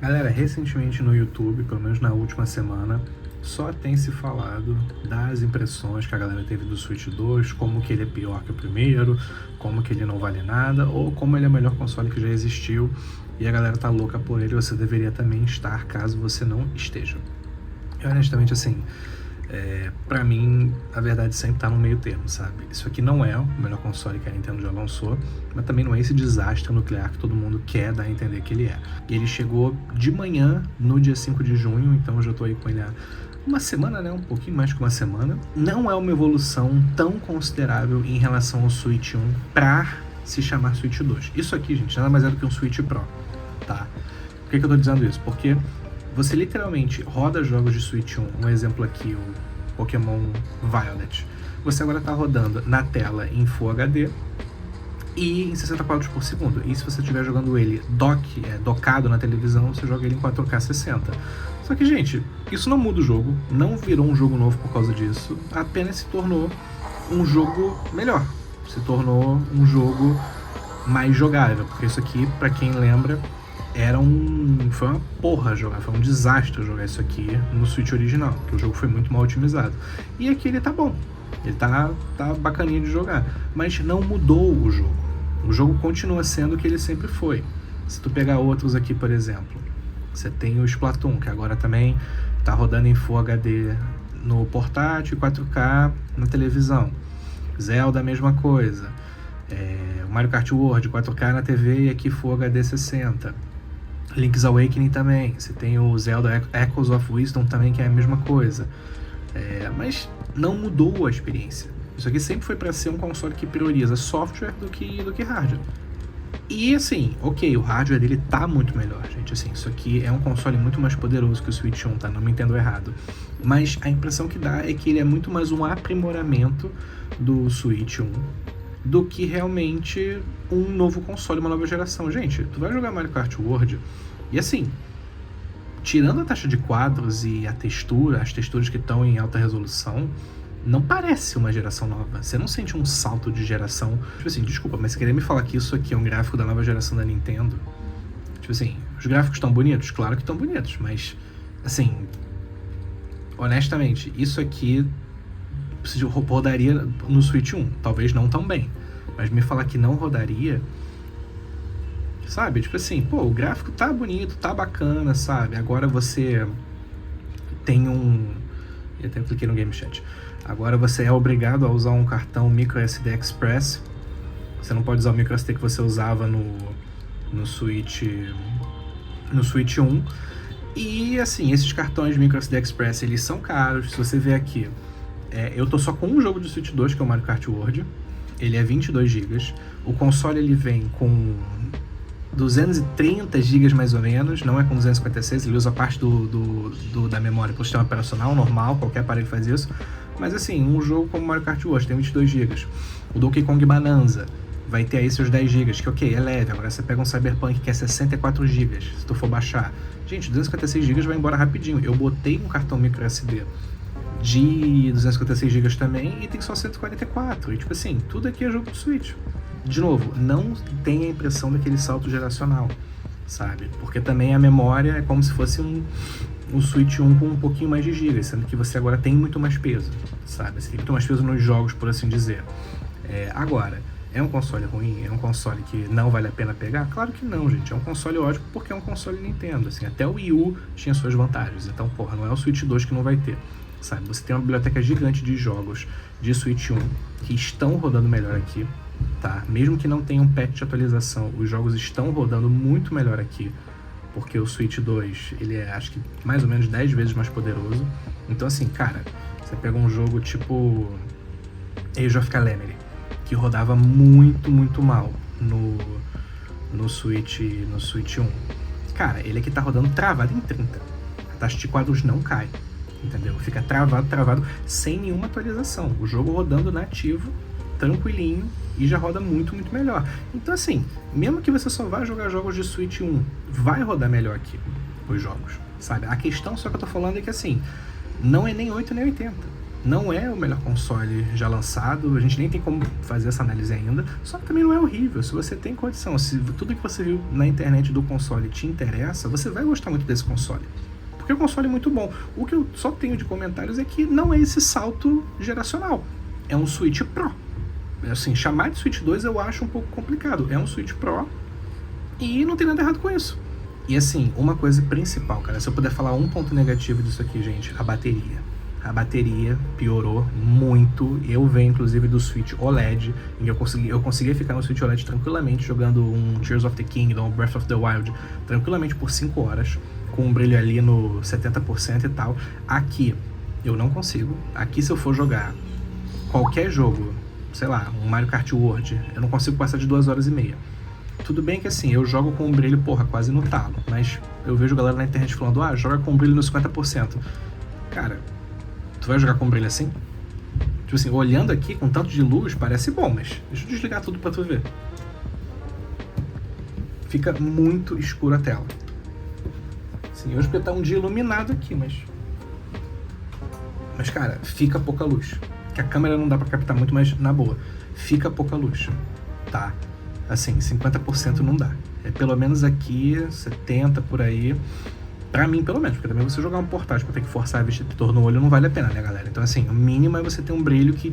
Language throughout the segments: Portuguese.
Galera, recentemente no YouTube, pelo menos na última semana, só tem se falado das impressões que a galera teve do Switch 2, como que ele é pior que o primeiro, como que ele não vale nada, ou como ele é o melhor console que já existiu, e a galera tá louca por ele, você deveria também estar, caso você não esteja. E honestamente, assim, pra mim, a verdade sempre tá no meio termo, sabe? Isso aqui não é o melhor console que a Nintendo já lançou, mas também não é esse desastre nuclear que todo mundo quer dar a entender que ele é. E ele chegou de manhã, no dia 5 de junho, então eu já tô aí com ele há uma semana, né? Um pouquinho mais que uma semana. Não é uma evolução tão considerável em relação ao Switch 1 pra se chamar Switch 2. Isso aqui, gente, nada mais é do que um Switch Pro, tá? Por que eu tô dizendo isso? Porque você literalmente roda jogos de Switch 1, um exemplo aqui, o Pokémon Violet. Você agora está rodando na tela em Full HD e em 60 quadros por segundo. E se você estiver jogando ele docado na televisão, você joga ele em 4K 60. Só que, gente, isso não muda o jogo, não virou um jogo novo por causa disso, apenas se tornou um jogo melhor, se tornou um jogo mais jogável, porque isso aqui, pra quem lembra, foi uma porra jogar, foi um desastre jogar isso aqui no Switch original, porque o jogo foi muito mal otimizado. E aqui ele tá bom, ele tá bacaninha de jogar, mas não mudou o jogo. O jogo continua sendo o que ele sempre foi. Se tu pegar outros aqui, por exemplo, você tem o Splatoon, que agora também tá rodando em Full HD no portátil e 4K na televisão. Zelda, a mesma coisa. O Mario Kart World, 4K na TV e aqui Full HD 60. Link's Awakening também. Você tem o Zelda Echoes of Wisdom também, que é a mesma coisa. Mas não mudou a experiência. Isso aqui sempre foi para ser um console que prioriza software do que hardware. E assim, ok, o hardware dele tá muito melhor, gente. Assim, isso aqui é um console muito mais poderoso que o Switch 1, tá? Não me entendo errado. Mas a impressão que dá é que ele é muito mais um aprimoramento do Switch 1 do que realmente um novo console, uma nova geração. Gente, tu vai jogar Mario Kart World e assim, tirando a taxa de quadros e as texturas que estão em alta resolução, não parece uma geração nova. Você não sente um salto de geração. Tipo assim, desculpa, mas querer me falar que isso aqui é um gráfico da nova geração da Nintendo? Tipo assim, os gráficos estão bonitos? Claro que estão bonitos, mas assim, honestamente, isso aqui rodaria no Switch 1, talvez não tão bem, mas me falar que não rodaria, sabe? Tipo assim, pô, o gráfico tá bonito, tá bacana, sabe? Agora você tem eu até cliquei no Game Chat. Agora você é obrigado a usar um cartão microSD Express. Você não pode usar o microSD que você usava no Switch 1. E assim, esses cartões microSD Express, eles são caros. Se você ver aqui, eu tô só com um jogo de Switch 2, que é o Mario Kart World. Ele é 22 GB. O console ele vem com 230 GB mais ou menos, não é com 256, ele usa parte da memória para o sistema operacional normal, qualquer aparelho faz isso. Mas assim, um jogo como Mario Kart World tem 22 GB. O Donkey Kong Bonanza vai ter aí seus 10 GB, que ok, é leve. Agora você pega um Cyberpunk que é 64 GB, se tu for baixar. Gente, 256 GB vai embora rapidinho. Eu botei um cartão microSD de 256 GB também e tem só 144. E tipo assim, tudo aqui é jogo do Switch. De novo, não tem a impressão daquele salto geracional, sabe? Porque também a memória é como se fosse um Switch 1 com um pouquinho mais de gigas, sendo que você agora tem muito mais peso, sabe? Você tem muito mais peso nos jogos, por assim dizer. Agora, é um console ruim? É um console que não vale a pena pegar? Claro que não, gente. É um console ótimo porque é um console Nintendo, assim. Até o Wii U tinha suas vantagens. Então, porra, não é o Switch 2 que não vai ter, sabe? Você tem uma biblioteca gigante de jogos de Switch 1 que estão rodando melhor aqui, tá? Mesmo que não tenha um patch de atualização, os jogos estão rodando muito melhor aqui, porque o Switch 2, ele é, acho que, mais ou menos 10 vezes mais poderoso. Então, assim, cara, você pega um jogo tipo Age of Calamity, que rodava muito, muito mal no Switch 1. Cara, ele aqui tá rodando travado em 30. A taxa de quadros não cai, entendeu? Fica travado, sem nenhuma atualização. O jogo rodando nativo, tranquilinho, e já roda muito, muito melhor. Então assim, mesmo que você só vá jogar jogos de Switch 1, vai rodar melhor aqui os jogos, sabe? A questão só que eu tô falando é que assim, não é nem 8 nem 80. Não é o melhor console já lançado, a gente nem tem como fazer essa análise ainda, só que também não é horrível. Se você tem condição, se tudo que você viu na internet do console te interessa, você vai gostar muito desse console. Porque o console é muito bom. O que eu só tenho de comentários é que não é esse salto geracional. É um Switch Pro. Assim, chamar de Switch 2 eu acho um pouco complicado. É um Switch Pro e não tem nada errado com isso. E assim, uma coisa principal, cara, se eu puder falar um ponto negativo disso aqui, gente, a bateria. A bateria piorou muito. Eu venho, inclusive, do Switch OLED, em que eu conseguia ficar no Switch OLED tranquilamente, jogando um Tears of the Kingdom, Breath of the Wild, tranquilamente por 5 horas, com um brilho ali no 70% e tal. Aqui, eu não consigo. Aqui, se eu for jogar qualquer jogo, sei lá, um Mario Kart World, eu não consigo passar de 2 horas e meia. Tudo bem que assim, eu jogo com um brilho, porra, quase no talo, mas eu vejo galera na internet falando, joga com um brilho no 50%. Cara, tu vai jogar com brilho assim? Tipo assim, olhando aqui com tanto de luz, parece bom, mas deixa eu desligar tudo pra tu ver. Fica muito escura a tela. Assim, hoje porque tá um dia iluminado aqui, mas cara, fica pouca luz. Que a câmera não dá pra captar muito, mas na boa, fica pouca luz, tá? Assim, 50% não dá. É pelo menos aqui, 70% por aí. Pra mim, pelo menos, porque também você jogar um portátil pra ter que forçar a vestir no olho não vale a pena, né, galera? Então, assim, o mínimo é você ter um brilho que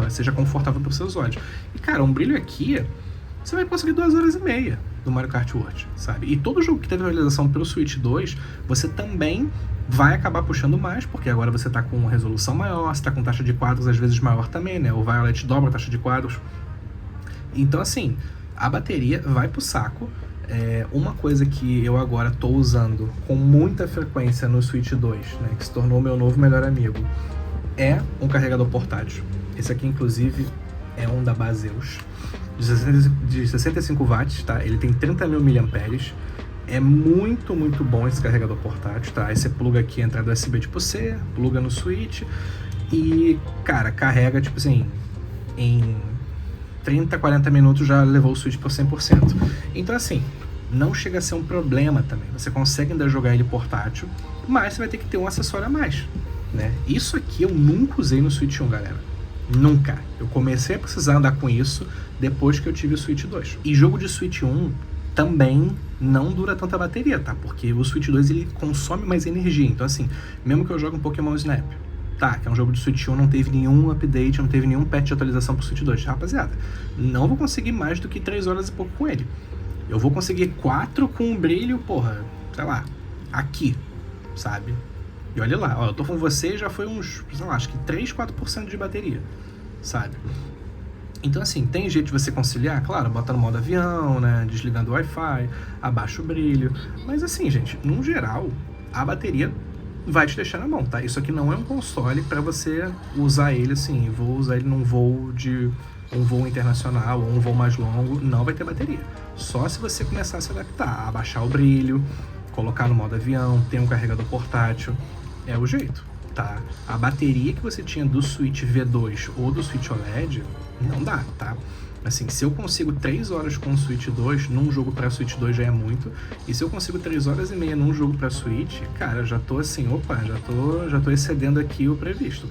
seja confortável pros seus olhos. E, cara, um brilho aqui, você vai conseguir 2 horas e meia do Mario Kart World, sabe? E todo jogo que teve realização pelo Switch 2, você também vai acabar puxando mais, porque agora você tá com resolução maior, você tá com taxa de quadros às vezes maior também, né? O Violet dobra a taxa de quadros. Então, assim, a bateria vai pro saco. Uma coisa que eu agora tô usando com muita frequência no Switch 2, né, que se tornou meu novo melhor amigo, é um carregador portátil. Esse aqui, inclusive, é um da Baseus, de 65 watts, tá? Ele tem 30.000 mAh. É muito, muito bom esse carregador portátil, tá? Aí você pluga aqui a entrada USB tipo C, pluga no Switch e, cara, carrega, tipo assim, em 30, 40 minutos já levou o Switch por 100%. Então, assim, não chega a ser um problema também. Você consegue ainda jogar ele portátil, mas você vai ter que ter um acessório a mais, né? Isso aqui eu nunca usei no Switch 1, galera. Nunca. Eu comecei a precisar andar com isso depois que eu tive o Switch 2. E jogo de Switch 1 também não dura tanta bateria, tá? Porque o Switch 2 ele consome mais energia. Então, assim, mesmo que eu jogue um Pokémon Snap, tá, que é um jogo de Switch 1, não teve nenhum update, não teve nenhum patch de atualização pro Switch 2. Rapaziada, não vou conseguir mais do que 3 horas e pouco com ele. Eu vou conseguir 4 com um brilho, porra, sei lá, aqui, sabe? E olha lá, ó, eu tô com você já foi uns, sei lá, acho que 3, 4% de bateria, sabe? Então, assim, tem jeito de você conciliar? Claro, bota no modo avião, né, desligando o Wi-Fi, abaixa o brilho. Mas assim, gente, no geral, a bateria vai te deixar na mão, tá? Isso aqui não é um console para você usar ele assim, vou usar ele num voo um voo internacional ou um voo mais longo, não vai ter bateria. Só se você começar a se adaptar, abaixar o brilho, colocar no modo avião, ter um carregador portátil, é o jeito, tá? A bateria que você tinha do Switch V2 ou do Switch OLED, não dá, tá? Assim, se eu consigo 3 horas com o Switch 2, num jogo pra Switch 2 já é muito. E se eu consigo 3 horas e meia num jogo pra Switch, cara, já tô assim, já tô excedendo aqui o previsto.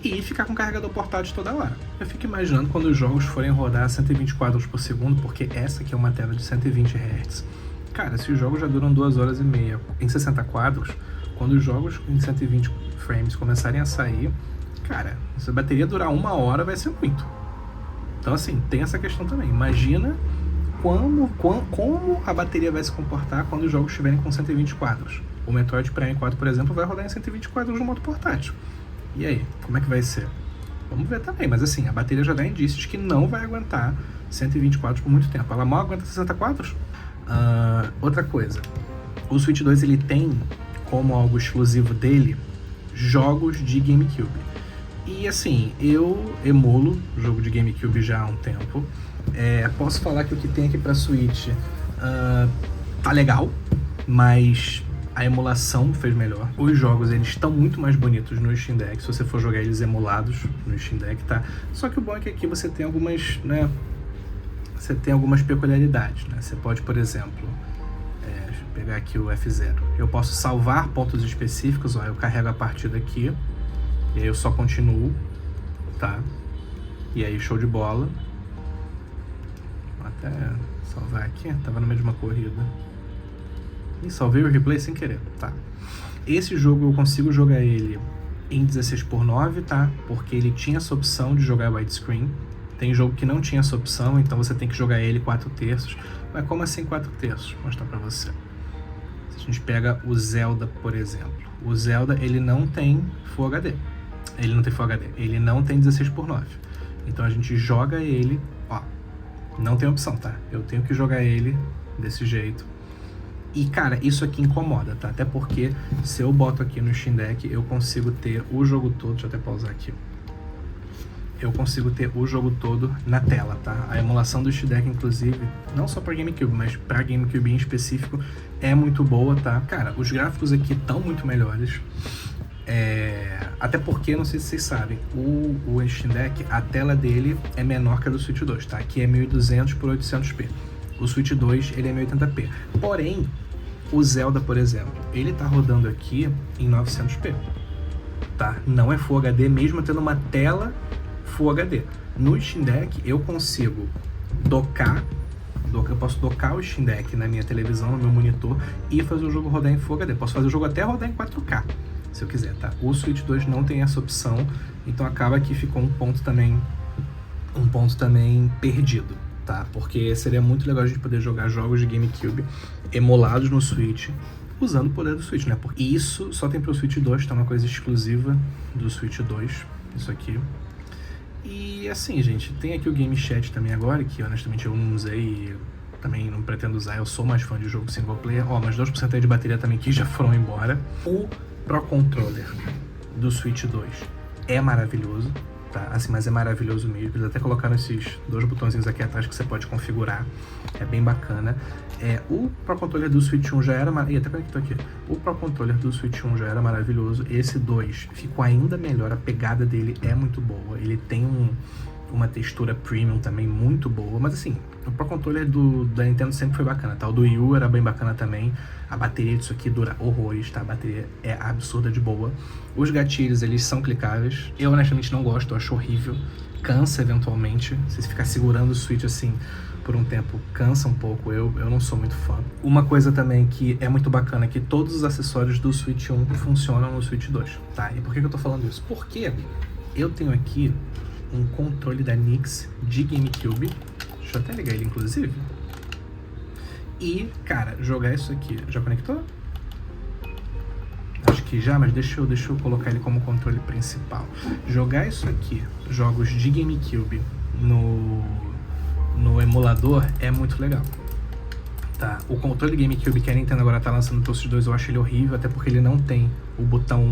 E ficar com carregador portátil toda hora. Eu fico imaginando quando os jogos forem rodar a 120 quadros por segundo, porque essa aqui é uma tela de 120 Hz. Cara, se os jogos já duram 2 horas e meia em 60 quadros, quando os jogos em 120 frames começarem a sair, cara, se a bateria durar 1 hora vai ser muito. Então, assim, tem essa questão também. Imagina como a bateria vai se comportar quando os jogos estiverem com 120 quadros. O Metroid Prime 4, por exemplo, vai rodar em 120 quadros no modo portátil. E aí, como é que vai ser? Vamos ver também, mas assim, a bateria já dá indícios que não vai aguentar 120 quadros por muito tempo. Ela mal aguenta 60 quadros. Outra coisa, o Switch 2 ele tem como algo exclusivo dele jogos de GameCube. E assim, eu emulo jogo de GameCube já há um tempo. Posso falar que o que tem aqui pra Switch tá legal, mas a emulação fez melhor. Os jogos, eles estão muito mais bonitos no Steam Deck, se você for jogar eles emulados no Steam Deck, tá? Só que o bom é que aqui você tem algumas, né? Você tem algumas peculiaridades, né? Você pode, por exemplo, deixa eu pegar aqui o F0. Eu posso salvar pontos específicos, ó, eu carrego a partida aqui, E aí eu só continuo, tá? E aí show de bola. Vou até salvar aqui, tava no meio de uma corrida. E salvei o replay sem querer, tá? Esse jogo eu consigo jogar ele em 16:9, tá? Porque ele tinha essa opção de jogar widescreen. Tem jogo que não tinha essa opção, então você tem que jogar ele 4/3. Mas como assim 4/3? Vou mostrar pra você. Se a gente pega o Zelda, por exemplo. O Zelda, ele não tem Full HD. Ele não tem Full HD. Ele não tem 16:9. Então a gente joga ele, ó. Não tem opção, tá? Eu tenho que jogar ele desse jeito. E, cara, isso aqui incomoda, tá? Até porque se eu boto aqui no Steam Deck, eu consigo ter o jogo todo... Deixa eu até pausar aqui. Eu consigo ter o jogo todo na tela, tá? A emulação do Steam Deck, inclusive, não só para GameCube, mas para GameCube em específico, é muito boa, tá? Cara, os gráficos aqui estão muito melhores. Até porque, não sei se vocês sabem, o Steam Deck, a tela dele é menor que a do Switch 2, tá? Aqui é 1200 por 800p. O Switch 2, ele é 1080p. Porém, o Zelda, por exemplo, ele tá rodando aqui em 900p, tá? Não é Full HD, mesmo tendo uma tela Full HD. No Steam Deck, eu consigo eu posso docar o Steam Deck na minha televisão, no meu monitor, e fazer o jogo rodar em Full HD. Posso fazer o jogo até rodar em 4K, se eu quiser, tá? O Switch 2 não tem essa opção, então acaba que ficou um ponto também perdido, tá? Porque seria muito legal a gente poder jogar jogos de GameCube emulados no Switch, usando o poder do Switch, né? Porque isso só tem pro Switch 2, tá? Uma coisa exclusiva do Switch 2, isso aqui. E assim, gente, tem aqui o Game Chat também agora, que honestamente eu não usei e também não pretendo usar, eu sou mais fã de jogo single player. Ó, mas 2% aí de bateria também que já foram embora. O Pro Controller do Switch 2 é maravilhoso, tá? Assim, mas é maravilhoso mesmo. Eles até colocaram esses dois botõezinhos aqui atrás que você pode configurar. É bem bacana. O Pro Controller do Switch 1 já era... Ih, até conectou aqui. O Pro Controller do Switch 1 já era maravilhoso. Esse 2 ficou ainda melhor. A pegada dele é muito boa. Ele tem uma textura premium também muito boa. Mas assim, o Pro Controller da Nintendo sempre foi bacana, tá? O do Wii U era bem bacana também. A bateria disso aqui dura horrores, tá? A bateria é absurda de boa. Os gatilhos, eles são clicáveis. Eu honestamente não gosto, eu acho horrível. Cansa eventualmente. Se você ficar segurando o Switch assim por um tempo, cansa um pouco. Eu não sou muito fã. Uma coisa também que é muito bacana é que todos os acessórios do Switch 1 funcionam no Switch 2, tá? E por que eu tô falando isso? Porque eu tenho aqui um controle da NYX de GameCube. Deixa eu até ligar ele, inclusive. E, cara, jogar isso aqui... Já conectou? Acho que já, mas deixa eu colocar ele como controle principal. Jogar isso aqui, jogos de GameCube no emulador, é muito legal. Tá? O controle de GameCube que a Nintendo agora tá lançando pro Switch 2, eu acho ele horrível, até porque ele não tem o botão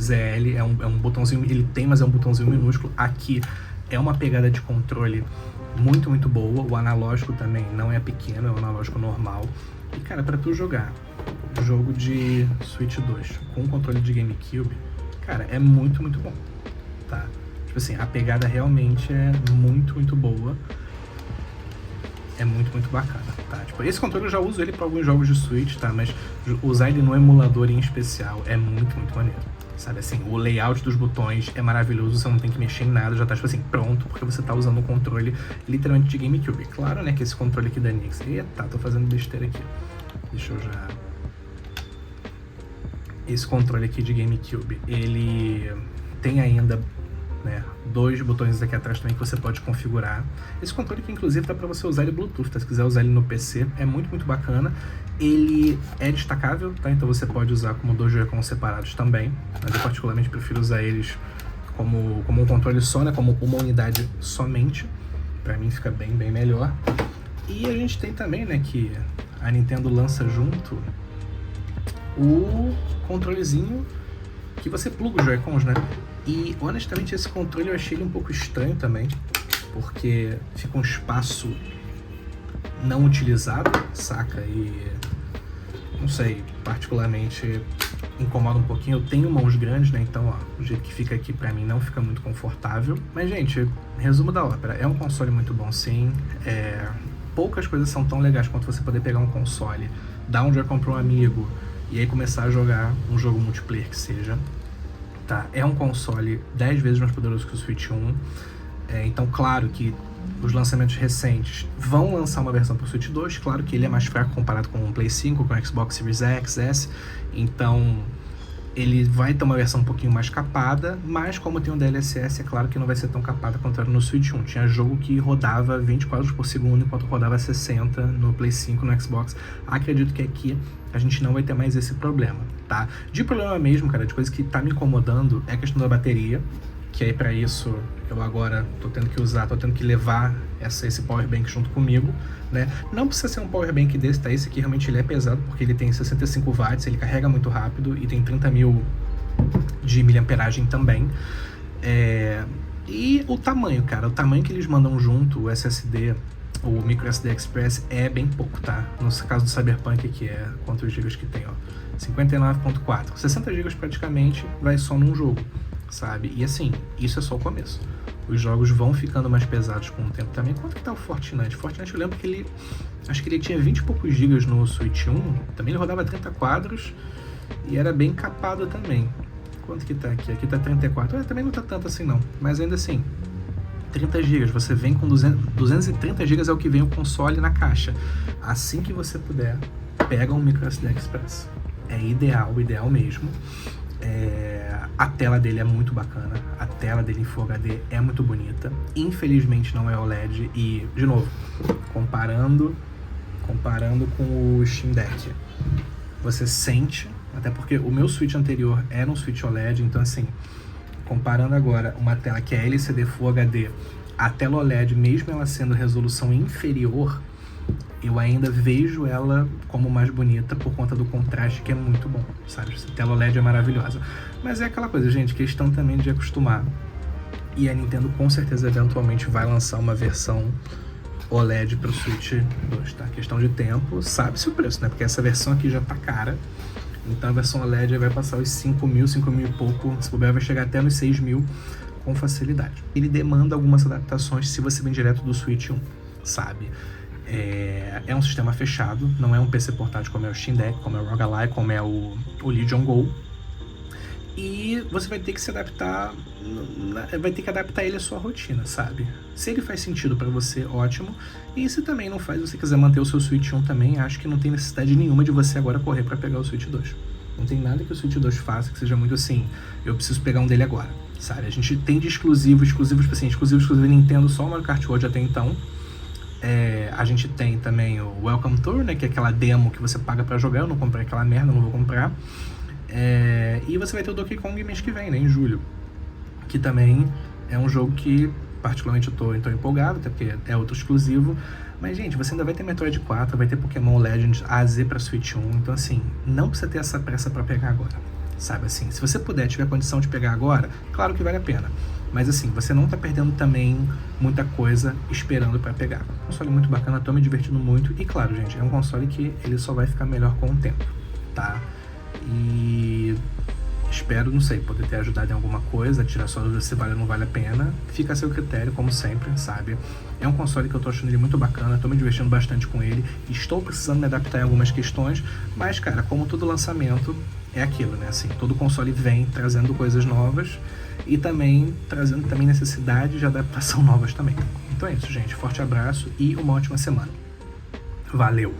ZL, é um botãozinho, ele tem, mas é um botãozinho minúsculo. Aqui é uma pegada de controle muito, muito boa. O analógico também não é pequeno, é um analógico normal. E, cara, pra tu jogar jogo de Switch 2 com controle de GameCube, cara, é muito, muito bom, tá? Tipo assim, a pegada realmente é muito, muito boa. É muito, muito bacana, tá? Tipo, esse controle eu já uso ele pra alguns jogos de Switch, tá? Mas usar ele no emulador em especial é muito, muito maneiro. Sabe assim, o layout dos botões é maravilhoso, você não tem que mexer em nada, já tá, tipo assim, pronto, porque você tá usando um controle literalmente de GameCube. Claro, né, que esse controle aqui da NYX... Eita, tô fazendo besteira aqui. Deixa eu já... Esse controle aqui de GameCube, ele tem ainda, né, dois botões aqui atrás também que você pode configurar. Esse controle que inclusive dá pra você usar ele Bluetooth, tá? Se quiser usar ele no PC, é muito, muito bacana. Ele é destacável, tá? Então você pode usar como dois Joy-Cons separados também, mas eu particularmente prefiro usar eles como um controle só, né? Como uma unidade somente. Pra mim fica bem, bem melhor. E a gente tem também, né, que a Nintendo lança junto o controlezinho que você pluga os Joy-Cons, né? E honestamente esse controle eu achei ele um pouco estranho também, porque fica um espaço não utilizado, saca? E não sei, particularmente incomoda um pouquinho. Eu tenho mãos grandes, né? Então, ó, o jeito que fica aqui pra mim não fica muito confortável. Mas, gente, resumo da ópera, é um console muito bom, sim. Poucas coisas são tão legais quanto você poder pegar um console, dar um Joy-Con pra um amigo e aí começar a jogar um jogo multiplayer que seja. tá? É um console 10 vezes mais poderoso que o Switch 1. Então, claro que os lançamentos recentes vão lançar uma versão para o Switch 2. Claro que ele é mais fraco comparado com o Play 5, com o Xbox Series X, S. Então, ele vai ter uma versão um pouquinho mais capada, mas como tem um DLSS, é claro que não vai ser tão capada quanto era no Switch 1. Tinha jogo que rodava 20 quadros por segundo, enquanto rodava 60 no Play 5, no Xbox. Acredito que aqui a gente não vai ter mais esse problema, tá? De problema mesmo, cara, de coisa que tá me incomodando é a questão da bateria, que aí pra isso eu agora tô tendo que levar esse power bank junto comigo, né? Não precisa ser um power bank desse, tá? Esse aqui realmente ele é pesado, porque ele tem 65 watts, ele carrega muito rápido e tem 30 mil de miliamperagem também. E o tamanho, cara, o tamanho que eles mandam junto, o SSD, o microSD Express, é bem pouco, tá? No caso do Cyberpunk aqui, quantos gigas que tem, ó? 59.4. 60 gigas praticamente vai só num jogo, sabe? E assim, isso é só o começo. Os jogos vão ficando mais pesados com o tempo também. Quanto que tá o Fortnite? Fortnite eu lembro que ele... Acho que ele tinha 20 e poucos gigas no Switch 1. Também ele rodava 30 quadros e era bem capado também. Quanto que tá aqui? Aqui tá 34. Também não tá tanto assim não. Mas ainda assim, 30 gigas. Você vem com 230 gigas é o que vem o console na caixa. Assim que você puder, pega um microSD Express. É ideal mesmo. A tela dele é muito bacana, a tela dele em Full HD é muito bonita, infelizmente não é OLED e, de novo, comparando com o Steam Deck, você sente, até porque o meu Switch anterior era um Switch OLED, então assim, comparando agora uma tela que é LCD Full HD, a tela OLED, mesmo ela sendo resolução inferior, eu ainda vejo ela como mais bonita por conta do contraste, que é muito bom, sabe? A tela OLED é maravilhosa. Mas é aquela coisa, gente, questão também de acostumar. E a Nintendo com certeza eventualmente vai lançar uma versão OLED para o Switch 2, tá? Questão de tempo, sabe-se o preço, né? Porque essa versão aqui já tá cara. Então a versão OLED vai passar os 5 mil e pouco, se puder vai chegar até nos 6 mil com facilidade. Ele demanda algumas adaptações se você vem direto do Switch 1, sabe? É um sistema fechado, não é um PC portátil como é o Steam Deck, como é o ROG Ally, como é o Legion Go. E você vai ter que se adaptar, vai ter que adaptar ele à sua rotina, sabe? Se ele faz sentido pra você, ótimo. E se também não faz, você quiser manter o seu Switch 1 também, acho que não tem necessidade nenhuma de você agora correr pra pegar o Switch 2. Não tem nada que o Switch 2 faça que seja muito assim, eu preciso pegar um dele agora, sabe? A gente tem de exclusivo Nintendo, só o Mario Kart World até então. A gente tem também o Welcome Tour, né, que é aquela demo que você paga pra jogar. Eu não comprei aquela merda, não vou comprar. E você vai ter o Donkey Kong mês que vem, né, em julho, que também é um jogo que particularmente eu tô empolgado, até porque é outro exclusivo. Mas, gente, você ainda vai ter Metroid 4, vai ter Pokémon Legends AZ pra Switch 1, então assim, não precisa ter essa pressa pra pegar agora, sabe assim? Se você puder, tiver condição de pegar agora, claro que vale a pena. Mas assim, você não tá perdendo também muita coisa esperando pra pegar. Um console muito bacana, tô me divertindo muito. E claro, gente, é um console que ele só vai ficar melhor com o tempo, tá? E espero, não sei, poder ter ajudado em alguma coisa, tirar só dúvida se vale ou não vale a pena. Fica a seu critério, como sempre, sabe? É um console que eu tô achando ele muito bacana, tô me divertindo bastante com ele. Estou precisando me adaptar em algumas questões, mas, cara, como todo lançamento, é aquilo, né? Assim, todo console vem trazendo coisas novas e também trazendo também necessidades de adaptação novas também. Então é isso, gente. Forte abraço e uma ótima semana. Valeu!